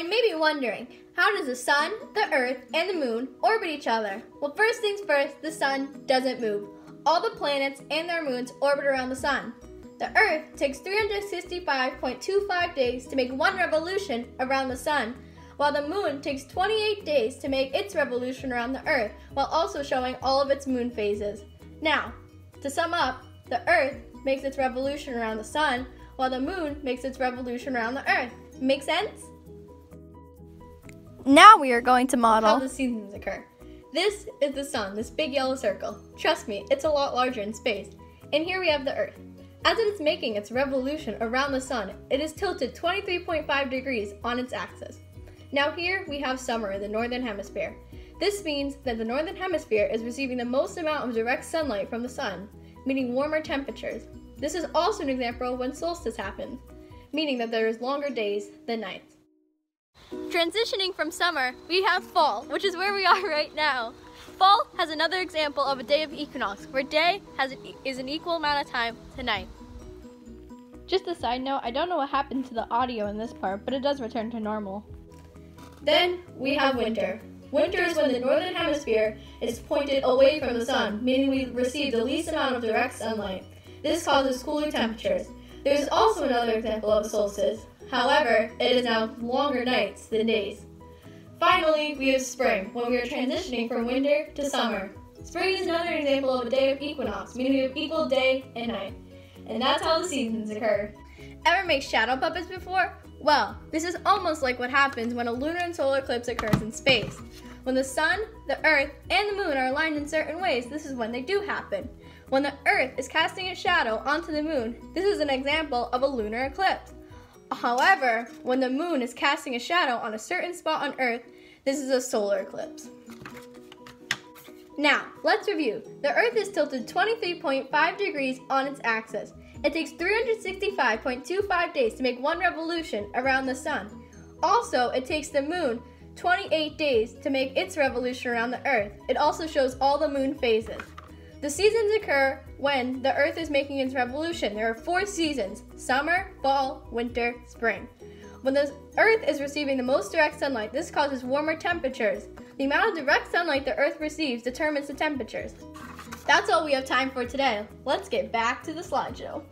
you may be wondering, how does the sun, the earth, and the moon orbit each other? Well, first things first, the sun doesn't move. All the planets and their moons orbit around the sun. The earth takes 365.25 days to make one revolution around the sun, while the moon takes 28 days to make its revolution around the earth, while also showing all of its moon phases. Now, to sum up, the earth makes its revolution around the sun, while the moon makes its revolution around the earth. Make sense? Now we are going to model how the seasons occur. This is the sun, this big yellow circle. Trust me, it's a lot larger in space. And here we have the earth. As it is making its revolution around the sun, it is tilted 23.5 degrees on its axis. Now here we have summer in the northern hemisphere. This means that the northern hemisphere is receiving the most amount of direct sunlight from the sun, meaning warmer temperatures. This is also an example of when solstice happens, meaning that there is longer days than nights. Transitioning from summer, we have fall, which is where we are right now. Fall has another example of a day of equinox, where day is an equal amount of time to night. Just a side note, I don't know what happened to the audio in this part, but it does return to normal. Then we have winter. Winter is when the northern hemisphere is pointed away from the sun, meaning we receive the least amount of direct sunlight. This causes cooler temperatures. There is also another example of a solstice. However, it is now longer nights than days. Finally, we have spring, when we are transitioning from winter to summer. Spring is another example of a day of equinox, meaning we have equal day and night. And that's how the seasons occur. Ever make shadow puppets before? Well, this is almost like what happens when a lunar and solar eclipse occurs in space. When the sun, the earth, and the moon are aligned in certain ways, this is when they do happen. When the earth is casting a shadow onto the moon, this is an example of a lunar eclipse. However, when the moon is casting a shadow on a certain spot on earth, this is a solar eclipse. Now, let's review. The earth is tilted 23.5 degrees on its axis. It takes 365.25 days to make one revolution around the sun. Also, it takes the moon 28 days to make its revolution around the earth. It also shows all the moon phases. The seasons occur when the earth is making its revolution. There are 4 seasons: summer, fall, winter, spring. When the earth is receiving the most direct sunlight, this causes warmer temperatures. The amount of direct sunlight the earth receives determines the temperatures. That's all we have time for today. Let's get back to the slideshow.